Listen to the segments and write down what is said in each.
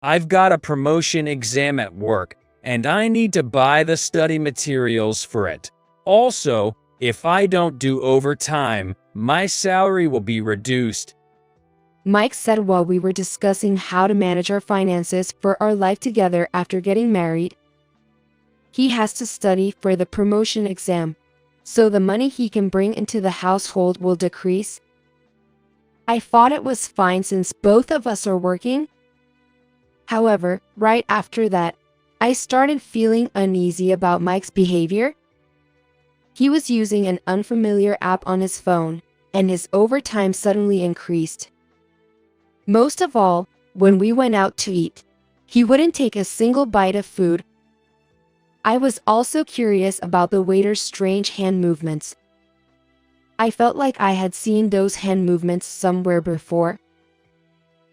I've got a promotion exam at work, and I need to buy the study materials for it. Also, if I don't do overtime, my salary will be reduced. Mike said while we were discussing how to manage our finances for our life together after getting married. He has to study for the promotion exam, so the money he can bring into the household will decrease. I thought it was fine since both of us are working. However, right after that, I started feeling uneasy about Mike's behavior. He was using an unfamiliar app on his phone, and his overtime suddenly increased. Most of all, when we went out to eat, he wouldn't take a single bite of food. I was also curious about the waiter's strange hand movements. I felt like I had seen those hand movements somewhere before.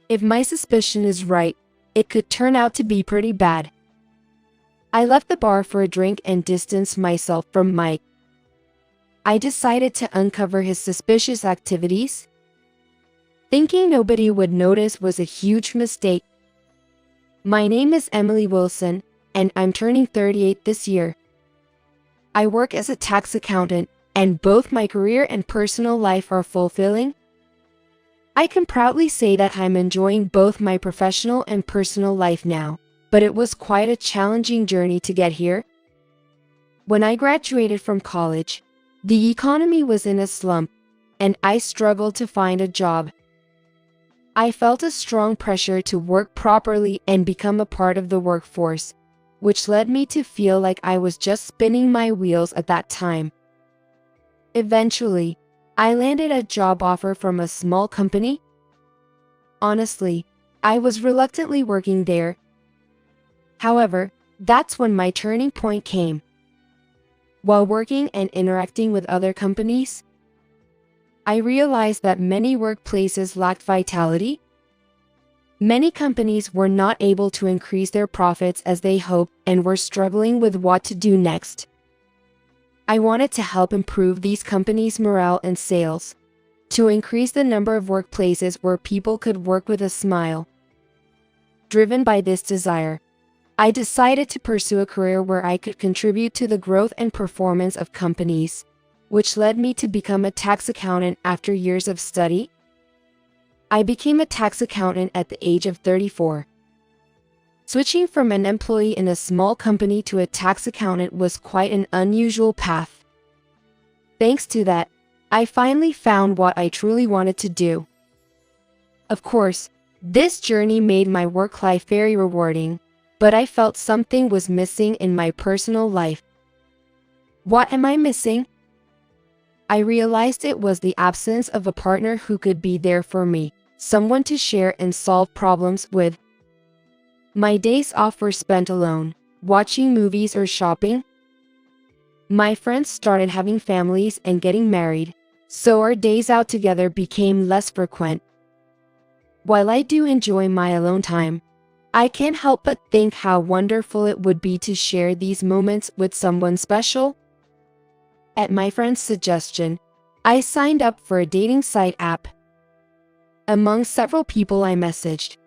If my suspicion is right, it could turn out to be pretty bad. I left the bar for a drink and distanced myself from Mike. I decided to uncover his suspicious activities. Thinking nobody would notice was a huge mistake. My name is Emily Wilson, and I'm turning 38 this year. I work as a tax accountant, and both my career and personal life are fulfilling. I can proudly say that I'm enjoying both my professional and personal life now, but it was quite a challenging journey to get here. When I graduated from college, the economy was in a slump, and I struggled to find a job. I felt a strong pressure to work properly and become a part of the workforce, which led me to feel like I was just spinning my wheels at that time. Eventually, I landed a job offer from a small company. Honestly, I was reluctantly working there. However, that's when my turning point came. While working and interacting with other companies, I realized that many workplaces lacked vitality. Many companies were not able to increase their profits as they hoped and were struggling with what to do next. I wanted to help improve these companies' morale and sales, to increase the number of workplaces where people could work with a smile. Driven by this desire, I decided to pursue a career where I could contribute to the growth and performance of companies, which led me to become a tax accountant after years of study. I became a tax accountant at the age of 34. Switching from an employee in a small company to a tax accountant was quite an unusual path. Thanks to that, I finally found what I truly wanted to do. Of course, this journey made my work life very rewarding, but I felt something was missing in my personal life. What am I missing? I realized it was the absence of a partner who could be there for me, someone to share and solve problems with. My days off were spent alone, watching movies or shopping. My friends started having families and getting married, so our days out together became less frequent. While I do enjoy my alone time, I can't help but think how wonderful it would be to share these moments with someone special. At my friend's suggestion, I signed up for a dating site app. Among several people I messaged,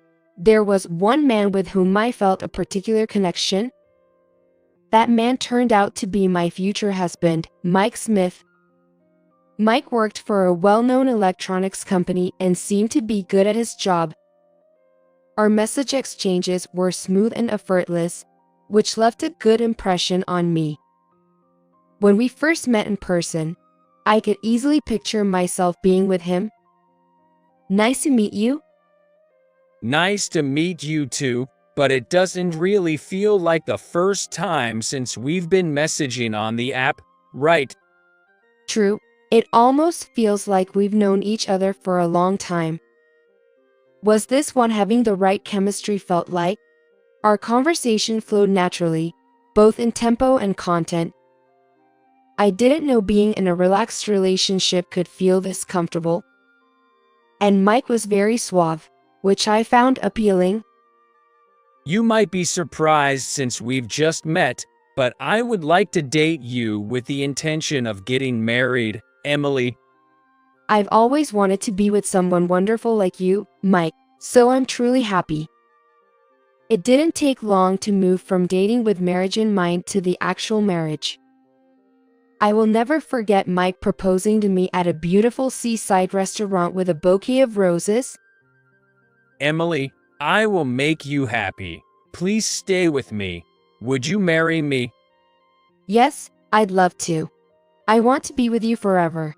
there was one man with whom I felt a particular connection. That man turned out to be my future husband, Mike Smith. Mike worked for a well-known electronics company and seemed to be good at his job. Our message exchanges were smooth and effortless, which left a good impression on me. When we first met in person, I could easily picture myself being with him. Nice to meet you. Nice to meet you too, but it doesn't really feel like the first time since we've been messaging on the app, right? True, it almost feels like we've known each other for a long time. Was this one having the right chemistry felt like? Our conversation flowed naturally, both in tempo and content. I didn't know being in a relaxed relationship could feel this comfortable. And Mike was very suave, which I found appealing. You might be surprised since we've just met, but I would like to date you with the intention of getting married, Emily. I've always wanted to be with someone wonderful like you, Mike, so I'm truly happy. It didn't take long to move from dating with marriage in mind to the actual marriage. I will never forget Mike proposing to me at a beautiful seaside restaurant with a bouquet of roses. Emily, I will make you happy. Please stay with me. Would you marry me? Yes, I'd love to. I want to be with you forever.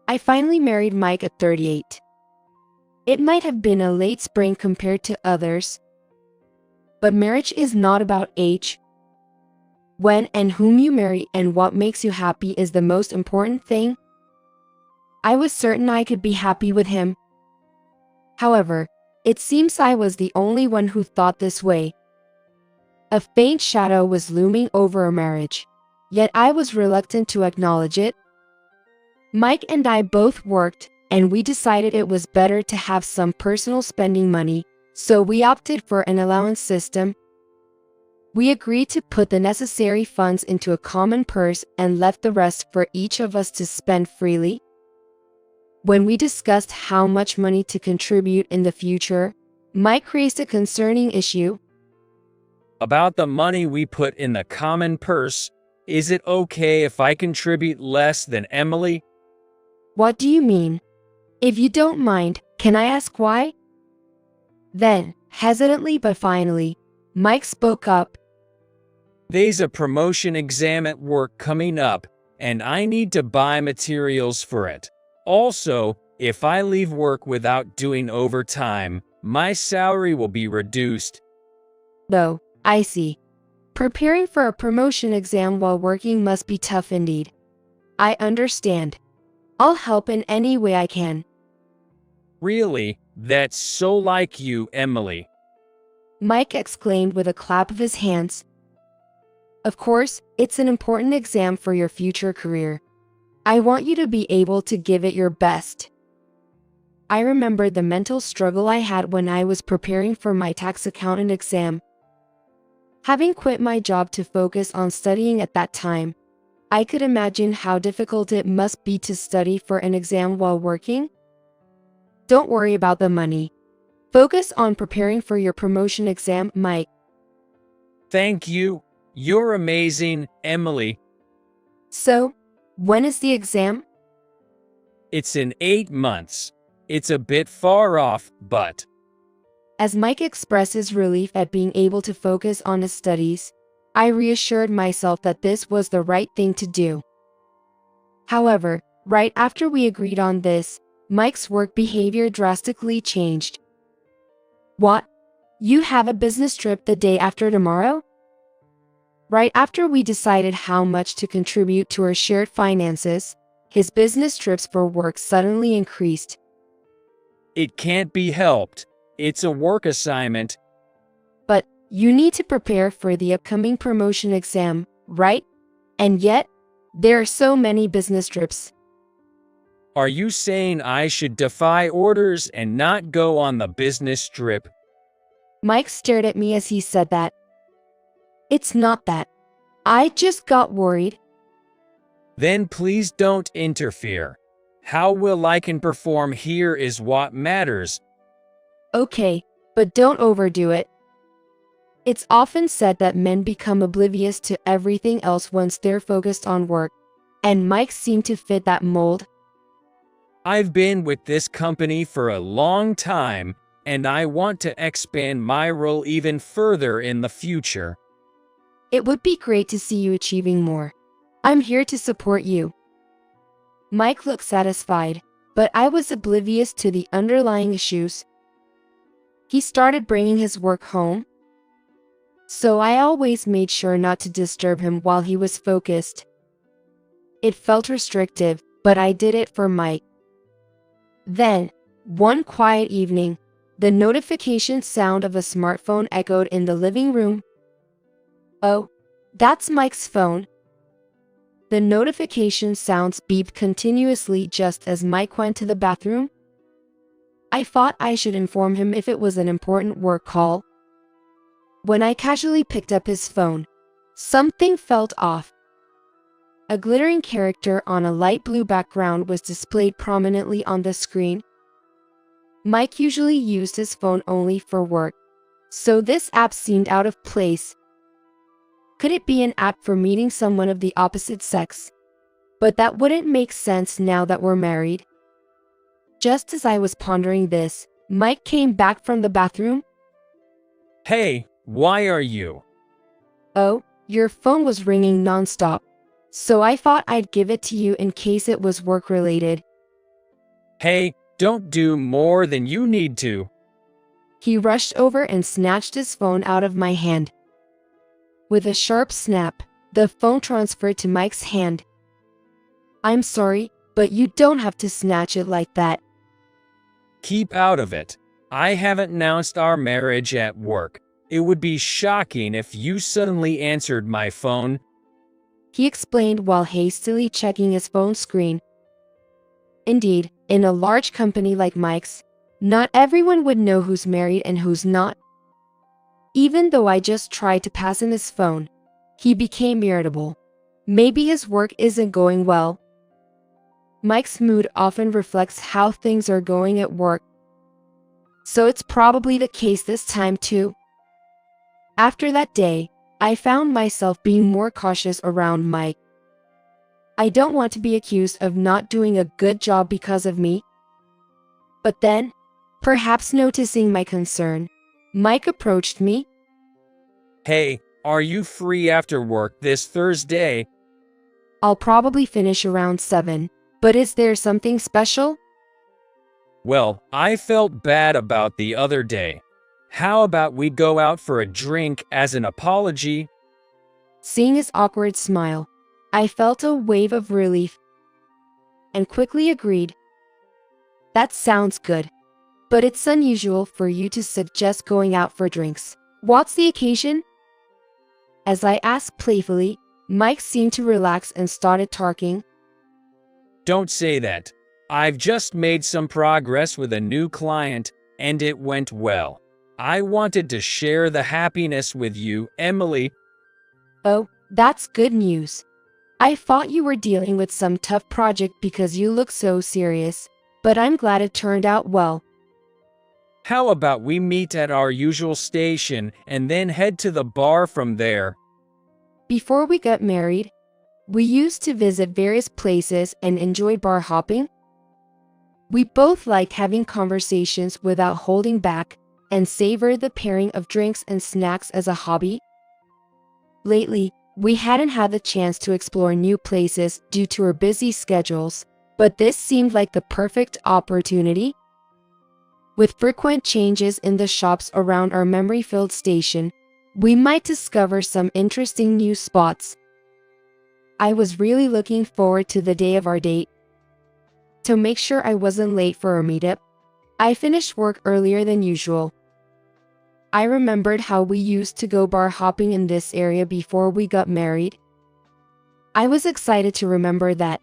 I finally married Mike at 38. It might have been a late spring compared to others, but marriage is not about age. When and whom you marry and what makes you happy is the most important thing. I was certain I could be happy with him. However, it seems I was the only one who thought this way. A faint shadow was looming over our marriage, yet I was reluctant to acknowledge it. Mike and I both worked, and we decided it was better to have some personal spending money, so we opted for an allowance system. We agreed to put the necessary funds into a common purse and left the rest for each of us to spend freely. When we discussed how much money to contribute in the future, Mike raised a concerning issue. About the money we put in the common purse, is it okay if I contribute less than Emily? What do you mean? If you don't mind, can I ask why? Then, hesitantly but finally, Mike spoke up. There's a promotion exam at work coming up, and I need to buy materials for it. Also, if I leave work without doing overtime, my salary will be reduced. Oh, I see. Preparing for a promotion exam while working must be tough indeed. I understand. I'll help in any way I can. Really? That's so like you, Emily. Mike exclaimed with a clap of his hands. Of course, it's an important exam for your future career. I want you to be able to give it your best. I remembered the mental struggle I had when I was preparing for my tax accountant exam. Having quit my job to focus on studying at that time, I could imagine how difficult it must be to study for an exam while working. Don't worry about the money. Focus on preparing for your promotion exam, Mike. Thank you. You're amazing, Emily. So, when is the exam? It's in 8 months. It's a bit far off, but... As Mike expressed his relief at being able to focus on his studies, I reassured myself that this was the right thing to do. However, right after we agreed on this, Mike's work behavior drastically changed. What? You have a business trip the day after tomorrow? Right after we decided how much to contribute to our shared finances, his business trips for work suddenly increased. It can't be helped. It's a work assignment. But you need to prepare for the upcoming promotion exam, right? And yet, there are so many business trips. Are you saying I should defy orders and not go on the business trip? Mike stared at me as he said that. It's not that. I just got worried. Then please don't interfere. How well I can perform here is what matters. Okay, but don't overdo it. It's often said that men become oblivious to everything else once they're focused on work, and Mike seemed to fit that mold. I've been with this company for a long time, and I want to expand my role even further in the future. It would be great to see you achieving more. I'm here to support you. Mike looked satisfied, but I was oblivious to the underlying issues. He started bringing his work home, so I always made sure not to disturb him while he was focused. It felt restrictive, but I did it for Mike. Then, one quiet evening, the notification sound of a smartphone echoed in the living room. Oh, that's Mike's phone. The notification sounds beeped continuously just as Mike went to the bathroom. I thought I should inform him if it was an important work call. When I casually picked up his phone, something felt off. A glittering character on a light blue background was displayed prominently on the screen. Mike usually used his phone only for work, So this app seemed out of place. Could it be an app for meeting someone of the opposite sex? But that wouldn't make sense now that we're married. Just as I was pondering this, Mike came back from the bathroom. Hey, why are you? Oh, your phone was ringing nonstop, so I thought I'd give it to you in case it was work-related. Hey, don't do more than you need to. He rushed over and snatched his phone out of my hand. With a sharp snap, the phone transferred to Mike's hand. I'm sorry, but you don't have to snatch it like that. Keep out of it. I haven't announced our marriage at work. It would be shocking if you suddenly answered my phone. He explained while hastily checking his phone screen. Indeed, in a large company like Mike's, not everyone would know who's married and who's not. Even though I just tried to pass him his phone, he became irritable. Maybe his work isn't going well. Mike's mood often reflects how things are going at work. So it's probably the case this time too. After that day, I found myself being more cautious around Mike. I don't want to be accused of not doing a good job because of me. But then, perhaps noticing my concern, Mike approached me. Hey, are you free after work this Thursday? I'll probably finish around 7, but is there something special? Well, I felt bad about the other day. How about we go out for a drink as an apology? Seeing his awkward smile, I felt a wave of relief and quickly agreed. That sounds good, but it's unusual for you to suggest going out for drinks. What's the occasion? As I asked playfully, Mike seemed to relax and started talking. Don't say that. I've just made some progress with a new client, and it went well. I wanted to share the happiness with you, Emily. Oh, that's good news. I thought you were dealing with some tough project because you look so serious, but I'm glad it turned out well. How about we meet at our usual station and then head to the bar from there? Before we got married, we used to visit various places and enjoyed bar hopping. We both liked having conversations without holding back and savored the pairing of drinks and snacks as a hobby. Lately, we hadn't had the chance to explore new places due to our busy schedules, but this seemed like the perfect opportunity. With frequent changes in the shops around our memory-filled station, we might discover some interesting new spots. I was really looking forward to the day of our date. To make sure I wasn't late for our meetup, I finished work earlier than usual. I remembered how we used to go bar hopping in this area before we got married. I was excited to remember that.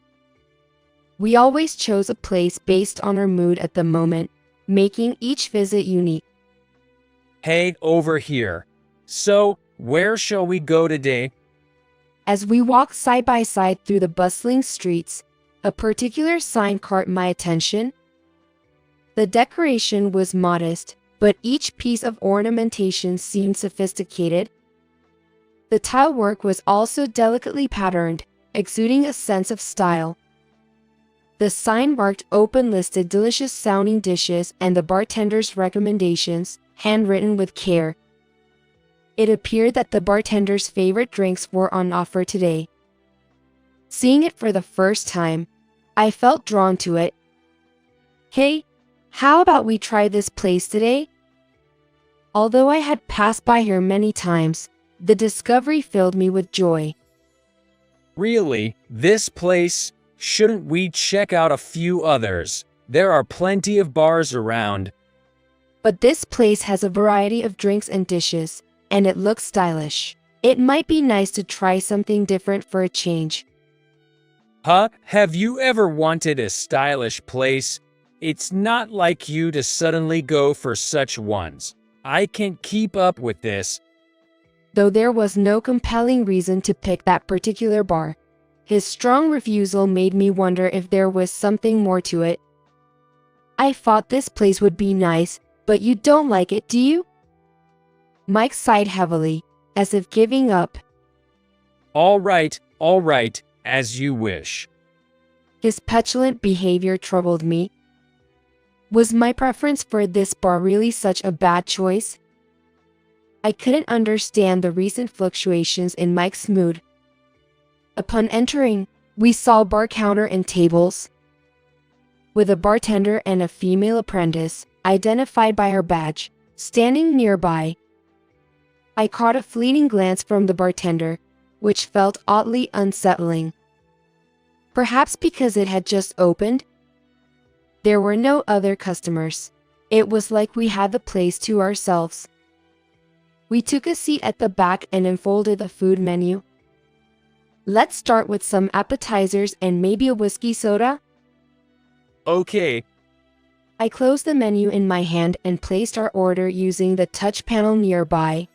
We always chose a place based on our mood at the moment, making each visit unique. Hey, over here. So, where shall we go today? As we walked side by side through the bustling streets, a particular sign caught my attention. The decoration was modest, but each piece of ornamentation seemed sophisticated. The tile work was also delicately patterned, exuding a sense of style. The sign marked open listed delicious-sounding dishes and the bartender's recommendations, handwritten with care. It appeared that the bartender's favorite drinks were on offer today. Seeing it for the first time, I felt drawn to it. Hey, how about we try this place today? Although I had passed by here many times, the discovery filled me with joy. Really? This place? Shouldn't we check out a few others? There are plenty of bars around. But this place has a variety of drinks and dishes, and it looks stylish. It might be nice to try something different for a change. Huh? Have you ever wanted a stylish place? It's not like you to suddenly go for such ones. I can't keep up with this. Though there was no compelling reason to pick that particular bar, his strong refusal made me wonder if there was something more to it. I thought this place would be nice, but you don't like it, do you? Mike sighed heavily, as if giving up. All right, as you wish. His petulant behavior troubled me. Was my preference for this bar really such a bad choice? I couldn't understand the recent fluctuations in Mike's mood. Upon entering, we saw a bar counter and tables, with a bartender and a female apprentice, identified by her badge, standing nearby. I caught a fleeting glance from the bartender, which felt oddly unsettling. Perhaps because it had just opened? There were no other customers. It was like we had the place to ourselves. We took a seat at the back and unfolded the food menu. Let's start with some appetizers and maybe a whiskey soda. Okay. I closed the menu in my hand and placed our order using the touch panel nearby.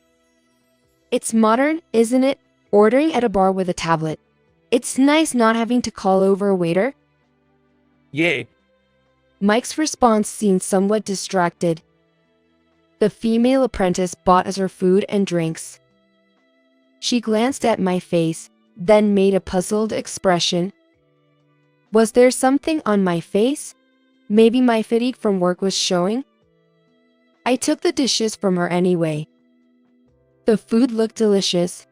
It's modern, isn't it? Ordering at a bar with a tablet. It's nice not having to call over a waiter. Yay. Mike's response seemed somewhat distracted. The female apprentice bought us our food and drinks. She glanced at my face, then made a puzzled expression. Was there something on my face? Maybe my fatigue from work was showing? I took the dishes from her anyway. The food looked delicious.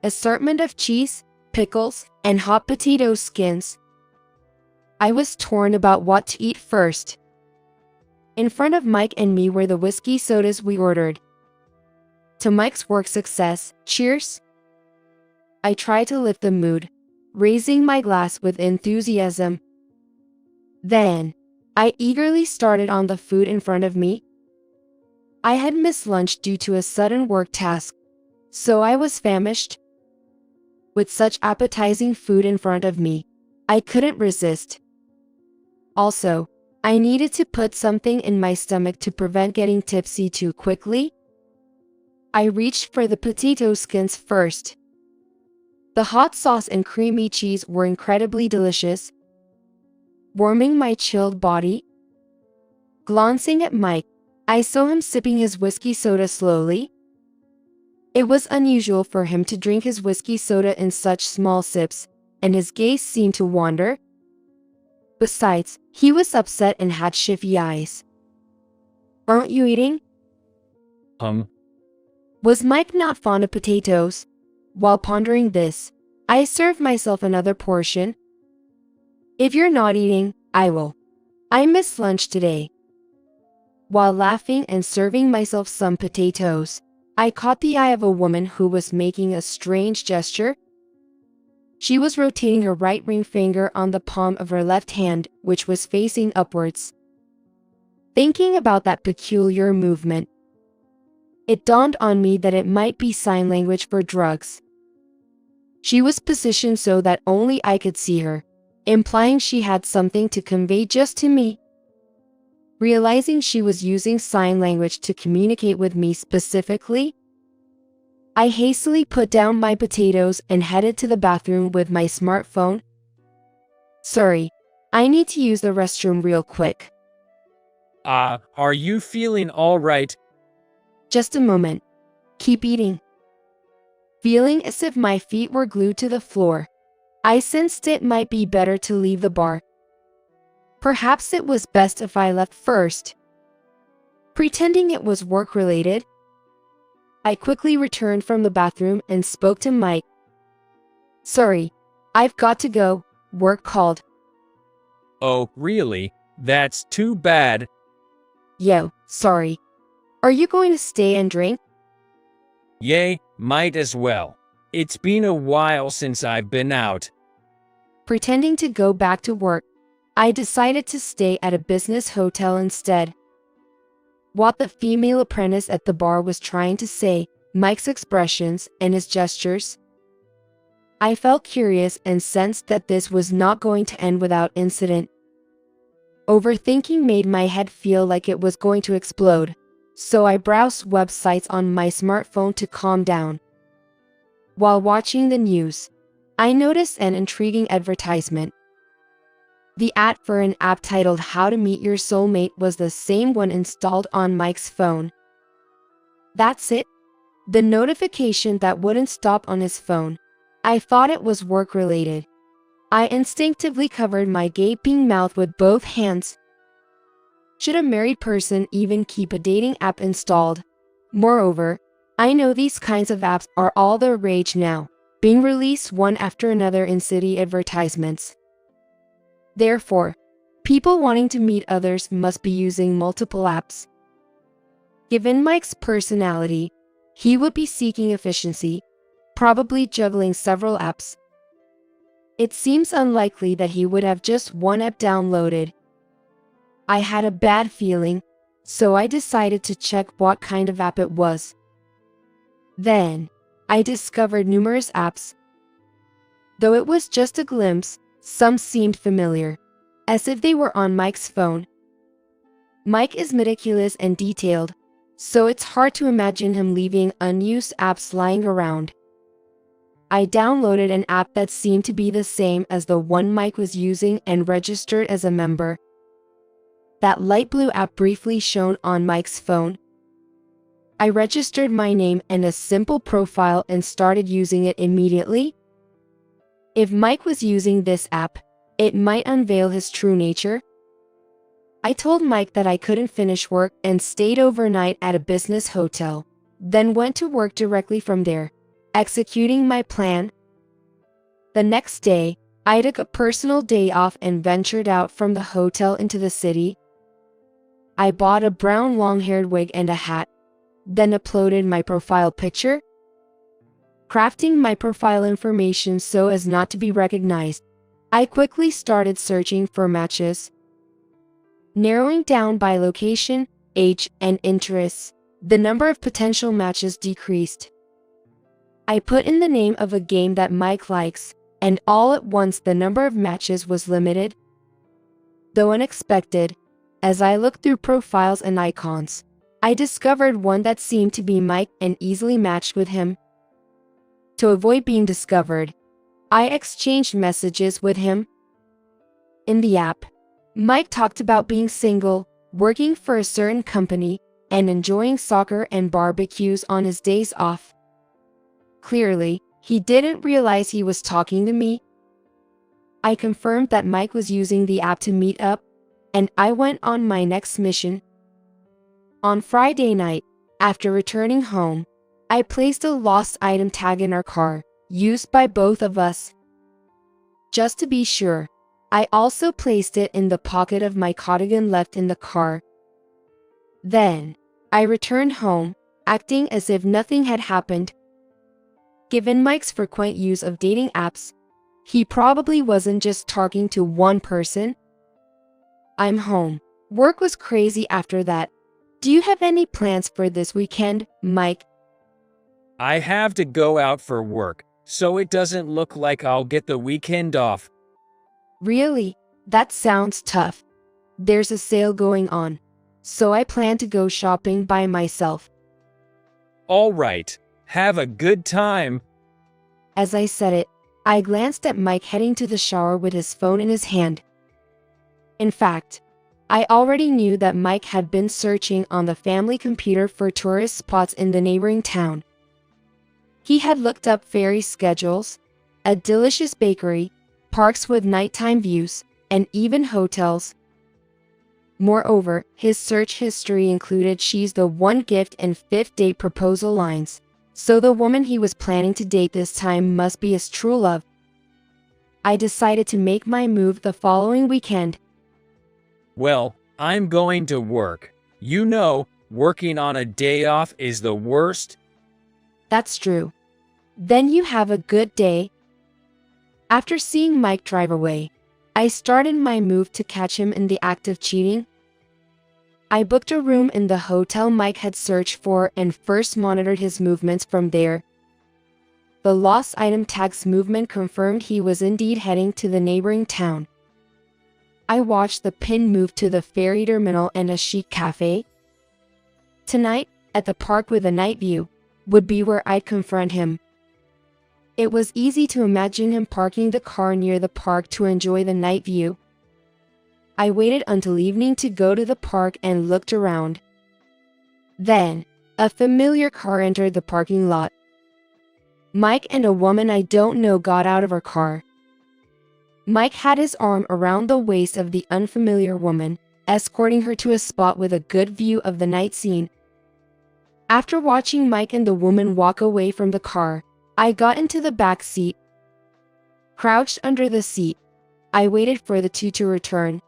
Assortment of cheese, pickles, and hot potato skins. I was torn about what to eat first. In front of Mike and me were the whiskey sodas we ordered. To Mike's work success, cheers! I tried to lift the mood, raising my glass with enthusiasm. Then, I eagerly started on the food in front of me. I had missed lunch due to a sudden work task, so I was famished. With such appetizing food in front of me, I couldn't resist. Also, I needed to put something in my stomach to prevent getting tipsy too quickly. I reached for the potato skins first. The hot sauce and creamy cheese were incredibly delicious, warming my chilled body. Glancing at Mike, I saw him sipping his whiskey soda slowly. It was unusual for him to drink his whiskey soda in such small sips, and his gaze seemed to wander. Besides, he was upset and had shifty eyes. Aren't you eating? Was Mike not fond of potatoes? While pondering this, I served myself another portion. If you're not eating, I will. I missed lunch today. While laughing and serving myself some potatoes, I caught the eye of a woman who was making a strange gesture. She was rotating her right ring finger on the palm of her left hand, which was facing upwards. Thinking about that peculiar movement, it dawned on me that it might be sign language for drugs. She was positioned so that only I could see her, implying she had something to convey just to me. Realizing she was using sign language to communicate with me specifically, I hastily put down my potatoes and headed to the bathroom with my smartphone. Sorry, I need to use the restroom real quick. Are you feeling all right? Just a moment. Keep eating. Feeling as if my feet were glued to the floor, I sensed it might be better to leave the bar. Perhaps it was best if I left first. Pretending it was work-related, I quickly returned from the bathroom and spoke to Mike. Sorry, I've got to go. Work called. Oh, really? That's too bad. Yo, sorry. Are you going to stay and drink? Yay, might as well. It's been a while since I've been out. Pretending to go back to work, I decided to stay at a business hotel instead. What the female apprentice at the bar was trying to say, Mike's expressions and his gestures, I felt curious and sensed that this was not going to end without incident. Overthinking made my head feel like it was going to explode, so I browsed websites on my smartphone to calm down. While watching the news, I noticed an intriguing advertisement. The ad for an app titled How to Meet Your Soulmate was the same one installed on Mike's phone. That's it. The notification that wouldn't stop on his phone. I thought it was work-related. I instinctively covered my gaping mouth with both hands. Should a married person even keep a dating app installed? Moreover, I know these kinds of apps are all the rage now, being released one after another in city advertisements. Therefore, people wanting to meet others must be using multiple apps. Given Mike's personality, he would be seeking efficiency, probably juggling several apps. It seems unlikely that he would have just one app downloaded. I had a bad feeling, so I decided to check what kind of app it was. Then, I discovered numerous apps. Though it was just a glimpse, some seemed familiar, as if they were on Mike's phone. Mike is meticulous and detailed, so it's hard to imagine him leaving unused apps lying around. I downloaded an app that seemed to be the same as the one Mike was using and registered as a member. That light blue app briefly shone on Mike's phone. I registered my name and a simple profile and started using it immediately. If Mike was using this app, it might unveil his true nature. I told Mike that I couldn't finish work and stayed overnight at a business hotel, then went to work directly from there, executing my plan. The next day, I took a personal day off and ventured out from the hotel into the city. I bought a brown long-haired wig and a hat, then uploaded my profile picture. Crafting my profile information so as not to be recognized, I quickly started searching for matches. Narrowing down by location, age, and interests, the number of potential matches decreased. I put in the name of a game that Mike likes, and all at once the number of matches was limited. Though unexpected, as I looked through profiles and icons, I discovered one that seemed to be Mike and easily matched with him. To avoid being discovered, I exchanged messages with him. In the app, Mike talked about being single, working for a certain company, and enjoying soccer and barbecues on his days off. Clearly, he didn't realize he was talking to me. I confirmed that Mike was using the app to meet up, and I went on my next mission. On Friday night, after returning home, I placed a lost item tag in our car, used by both of us. Just to be sure, I also placed it in the pocket of my cardigan left in the car. Then, I returned home, acting as if nothing had happened. Given Mike's frequent use of dating apps, he probably wasn't just talking to one person. I'm home. Work was crazy after that. Do you have any plans for this weekend, Mike? I have to go out for work, so it doesn't look like I'll get the weekend off. Really? That sounds tough. There's a sale going on, so I plan to go shopping by myself. All right, have a good time. As I said it, I glanced at Mike heading to the shower with his phone in his hand. In fact, I already knew that Mike had been searching on the family computer for tourist spots in the neighboring town. He had looked up ferry schedules, a delicious bakery, parks with nighttime views, and even hotels. Moreover, his search history included "she's the one" gift and fifth date proposal lines, so the woman he was planning to date this time must be his true love. I decided to make my move the following weekend. Well, I'm going to work. You know, working on a day off is the worst. That's true. Then you have a good day. After seeing Mike drive away, I started my move to catch him in the act of cheating. I booked a room in the hotel Mike had searched for and first monitored his movements from there. The lost item tag's movement confirmed he was indeed heading to the neighboring town. I watched the pin move to the ferry terminal and a chic cafe. Tonight, at the park with a night view, would be where I'd confront him. It was easy to imagine him parking the car near the park to enjoy the night view. I waited until evening to go to the park and looked around. Then, A familiar car entered the parking lot. Mike and a woman I don't know got out of her car. Mike had his arm around the waist of the unfamiliar woman, escorting her to a spot with a good view of the night scene. After watching Mike and the woman walk away from the car, I got into the back seat. Crouched under the seat, I waited for the two to return.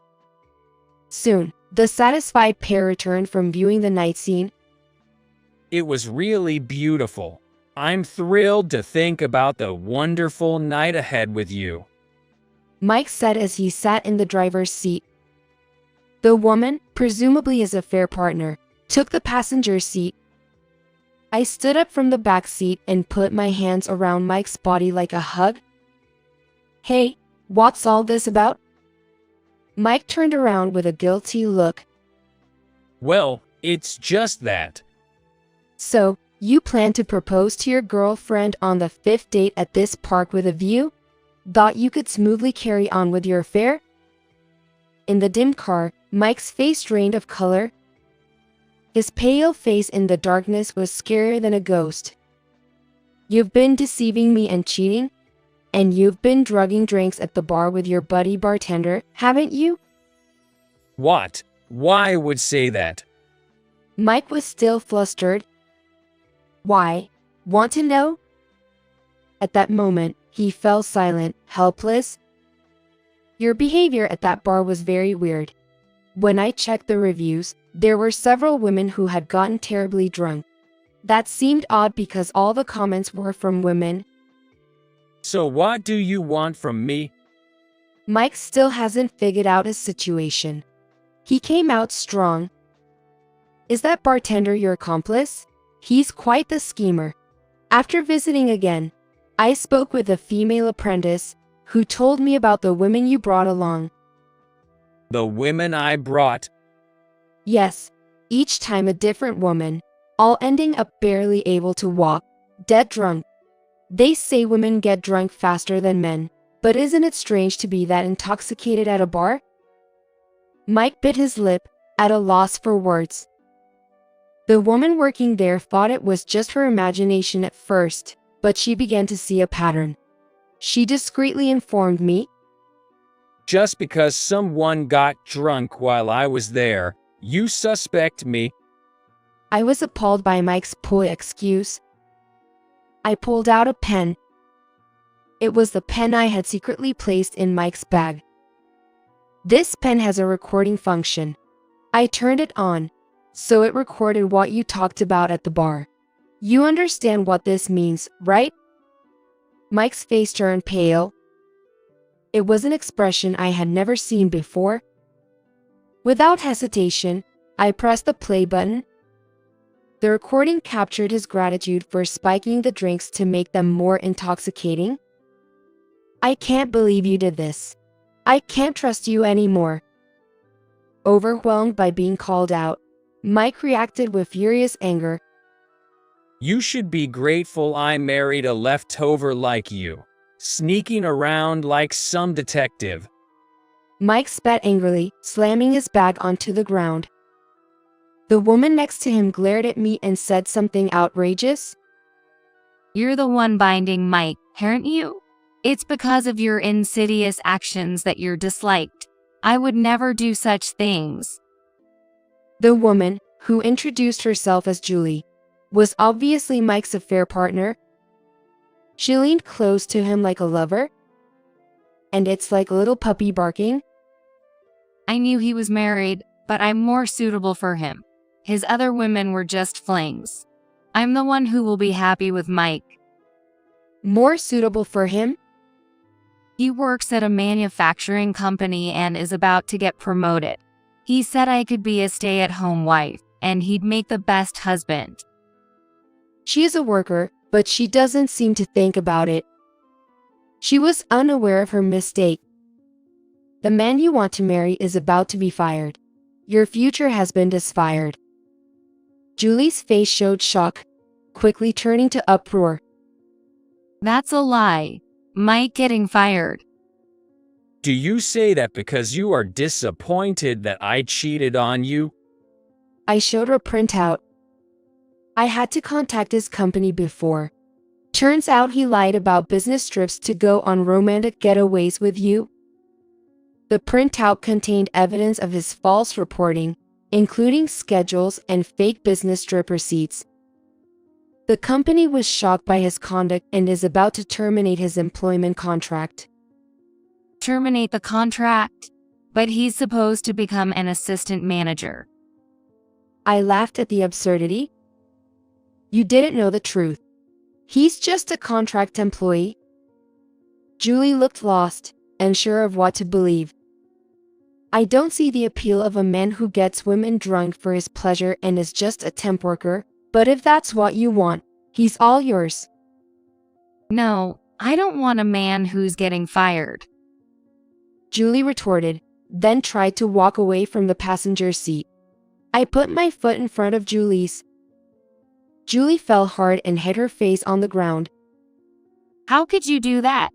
Soon, the satisfied pair returned from viewing the night scene. It was really beautiful. I'm thrilled to think about the wonderful night ahead with you, Mike said as he sat in the driver's seat. The woman, presumably as a fair partner, took the passenger seat. I stood up from the back seat and put my hands around Mike's body like a hug. Hey, what's all this about? Mike turned around with a guilty look. Well, it's just that. So, you plan to propose to your girlfriend on the 5th date at this park with a view? Thought you could smoothly carry on with your affair? In the dim car, Mike's face drained of color. His pale face in the darkness was scarier than a ghost. You've been deceiving me and cheating? And you've been drugging drinks at the bar with your buddy bartender, haven't you? What? Why would say that? Mike was still flustered. Why? Want to know? At that moment, he fell silent, helpless. Your behavior at that bar was very weird. When I checked the reviews, there were several women who had gotten terribly drunk. That seemed odd because all the comments were from women. So what do you want from me? Mike still hasn't figured out his situation. He came out strong. Is that bartender your accomplice? He's quite the schemer. After visiting again, I spoke with a female apprentice who told me about the women you brought along. The women I brought? Yes, each time a different woman, all ending up barely able to walk, dead drunk. They say women get drunk faster than men, but isn't it strange to be that intoxicated at a bar? Mike bit his lip, at a loss for words. The woman working there thought it was just her imagination at first, but she began to see a pattern. She discreetly informed me. Just because someone got drunk while I was there, you suspect me? I was appalled by Mike's poor excuse. I pulled out a pen. It was the pen I had secretly placed in Mike's bag. This pen has a recording function. I turned it on, so it recorded what you talked about at the bar. You understand what this means, right? Mike's face turned pale. It was an expression I had never seen before. Without hesitation, I pressed the play button. The recording captured his gratitude for spiking the drinks to make them more intoxicating. I can't believe you did this. I can't trust you anymore. Overwhelmed by being called out, Mike reacted with furious anger. You should be grateful I married a leftover like you, sneaking around like some detective. Mike spat angrily, slamming his bag onto the ground. The woman next to him glared at me and said something outrageous. You're the one binding Mike, aren't you? It's because of your insidious actions that you're disliked. I would never do such things. The woman, who introduced herself as Julie, was obviously Mike's affair partner. She leaned close to him like a lover. And it's like a little puppy barking. I knew he was married, but I'm more suitable for him. His other women were just flings. I'm the one who will be happy with Mike. More suitable for him? He works at a manufacturing company and is about to get promoted. He said I could be a stay-at-home wife, and he'd make the best husband. She is a worker, but she doesn't seem to think about it. She was unaware of her mistake. The man you want to marry is about to be fired. Your future husband is fired. Julie's face showed shock, quickly turning to uproar. That's a lie. Mike getting fired. Do you say that because you are disappointed that I cheated on you? I showed her a printout. I had to contact his company before. Turns out he lied about business trips to go on romantic getaways with you. The printout contained evidence of his false reporting, including schedules and fake business trip receipts. The company was shocked by his conduct and is about to terminate his employment contract. Terminate the contract? But he's supposed to become an assistant manager. I laughed at the absurdity. You didn't know the truth. He's just a contract employee. Julie looked lost, unsure of what to believe. I don't see the appeal of a man who gets women drunk for his pleasure and is just a temp worker, but if that's what you want, he's all yours. No, I don't want a man who's getting fired. Julie retorted, then tried to walk away from the passenger seat. I put my foot in front of Julie's. Julie fell hard and hit her face on the ground. How could you do that?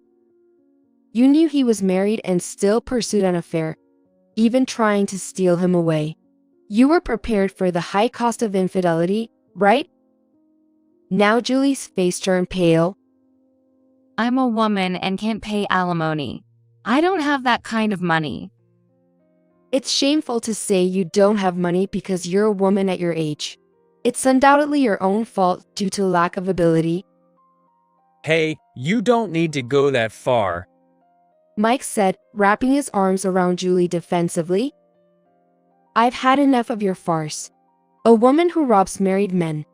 You knew he was married and still pursued an affair, even trying to steal him away. You were prepared for the high cost of infidelity, right? Now Julie's face turned pale. I'm a woman and can't pay alimony. I don't have that kind of money. It's shameful to say you don't have money because you're a woman at your age. It's undoubtedly your own fault due to lack of ability. Hey, you don't need to go that far. Mike said, wrapping his arms around Julie defensively. I've had enough of your farce. A woman who robs married men.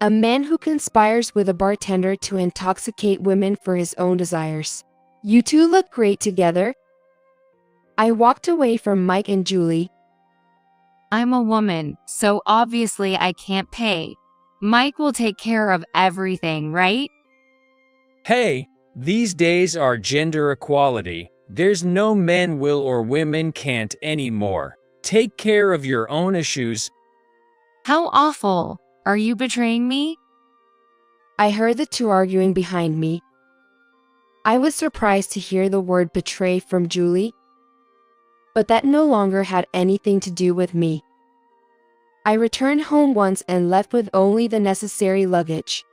A man who conspires with a bartender to intoxicate women for his own desires. You two look great together. I walked away from Mike and Julie. I'm a woman, so obviously I can't pay. Mike will take care of everything, right? Hey, these days are gender equality. There's no men will or women can't anymore. Take care of your own issues. How awful. Are you betraying me? I heard the two arguing behind me. I was surprised to hear the word betray from Julie, but that no longer had anything to do with me. I returned home once and left with only the necessary luggage.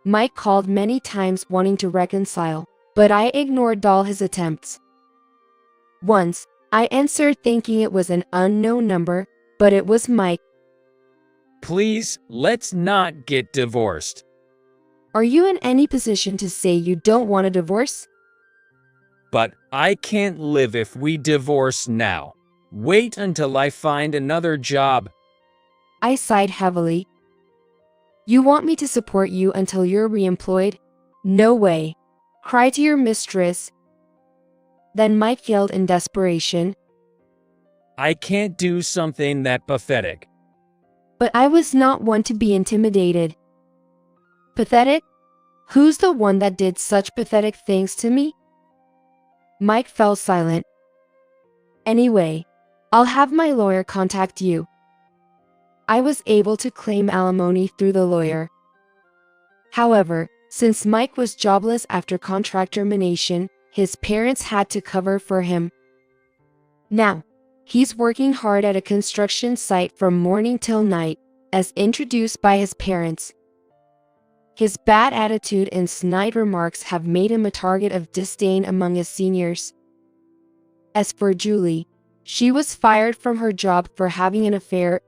Mike called many times wanting to reconcile, but I ignored all his attempts. Once, I answered thinking it was an unknown number, but it was Mike. Please, let's not get divorced. Are you in any position to say you don't want a divorce? But I can't live if we divorce now. Wait until I find another job. I sighed heavily. You want me to support you until you're reemployed? No way. Cry to your mistress. Then Mike yelled in desperation. I can't do something that pathetic. But I was not one to be intimidated. Pathetic? Who's the one that did such pathetic things to me? Mike fell silent. Anyway, I'll have my lawyer contact you. I was able to claim alimony through the lawyer. However, since Mike was jobless after contract termination, his parents had to cover for him. Now, he's working hard at a construction site from morning till night, as introduced by his parents. His bad attitude and snide remarks have made him a target of disdain among his seniors. As for Julie, she was fired from her job for having an affair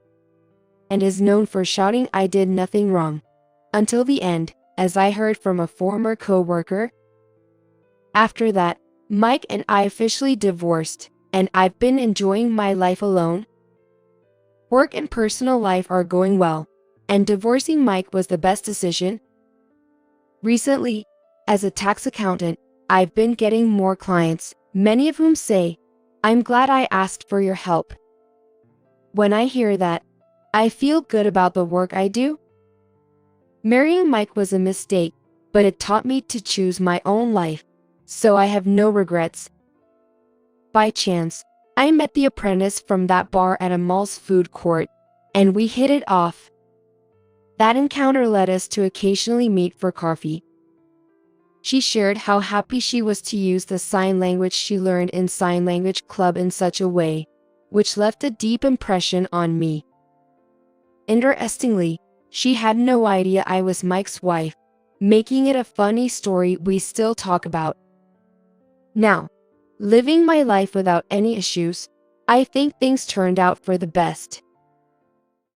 and is known for shouting "I did nothing wrong" until the end, as I heard from a former co-worker. After that, Mike and I officially divorced, and I've been enjoying my life alone. Work and personal life are going well, and divorcing Mike was the best decision. Recently, as a tax accountant, I've been getting more clients, many of whom say, "I'm glad I asked for your help." When I hear that, I feel good about the work I do. Marrying Mike was a mistake, but it taught me to choose my own life, so I have no regrets. By chance, I met the apprentice from that bar at a mall's food court, and we hit it off. That encounter led us to occasionally meet for coffee. She shared how happy she was to use the sign language she learned in Sign Language Club in such a way, which left a deep impression on me. Interestingly, She had no idea I was Mike's wife, making it a funny story we still talk about. Now, living my life without any issues, I think things turned out for the best.